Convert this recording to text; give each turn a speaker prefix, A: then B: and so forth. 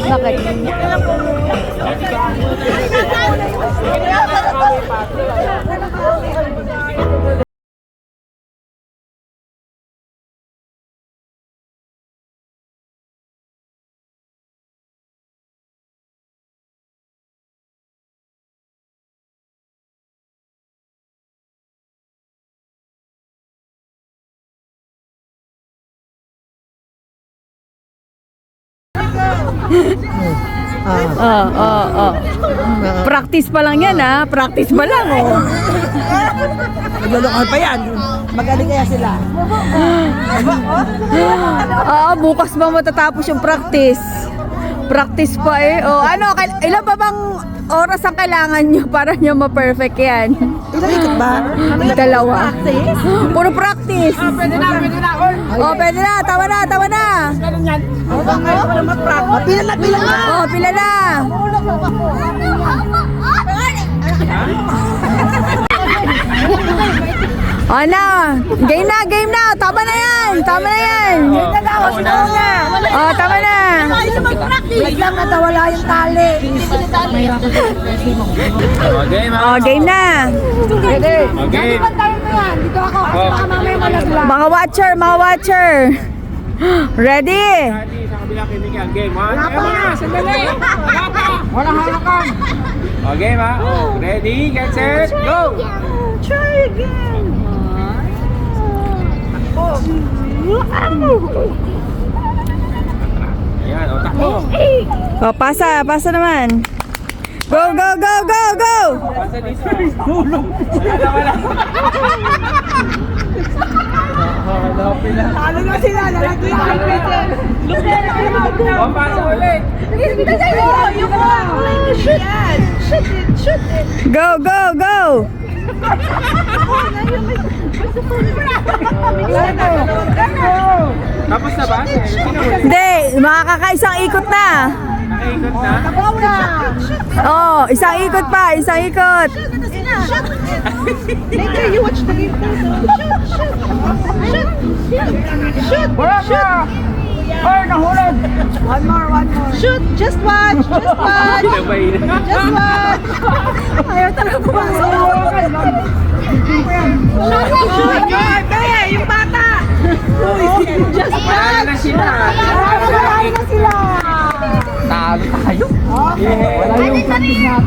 A: Bakit? Practice pa lang yan, ha? Practice pa lang, oh.
B: Maglulukan pa yan. Magaling kaya sila.
A: Bukas ba matatapos yung practice? Practice pa eh. Oh, ano, ilan pa bang oras ang kailangan nyo para nyo ma-perfect yan?
B: Ilang ikot ba?
A: Dalawa. Puro practice.
B: Pwede na.
A: Oh, pwede na. Tawa na.
B: Pila na.
A: Oh, pila na. Oh, na. Game na. Tama na yan.
B: Oh,
A: Tama na.
B: Wait lang na wala yung tali.
A: Oh, game na.
B: Okay.
C: Dito ako. Baka mamaya malaglag.
A: Mga watcher. Ready?
B: Walang halakan.
D: Okay, ma? Ready, get set, go!
C: Try again.
D: Ayan, o, takbo.
A: Oh, pasa naman. Go.
D: Pasa dito. Tulong. Wala.
B: Talo na sila. Lalagyan.
D: O, pasa ulit.
C: Shoot it.
A: Go.
D: Tapos na ba?
A: Hindi, makakakaisang ikot na.
D: Nakaikot na?
A: Oh, isang ikot pa.
C: Later you watch the game. Shoot.
B: Ay, nahulog. One more.
C: Shoot. Just watch.
D: Kinabay na.
C: Just watch.
A: Ayaw talaga pumasok.
C: Shoot. Yung bata. Just
D: Wala na sila.
B: Wala na sila.
D: Talo tayo.
B: Wala yung practice natin.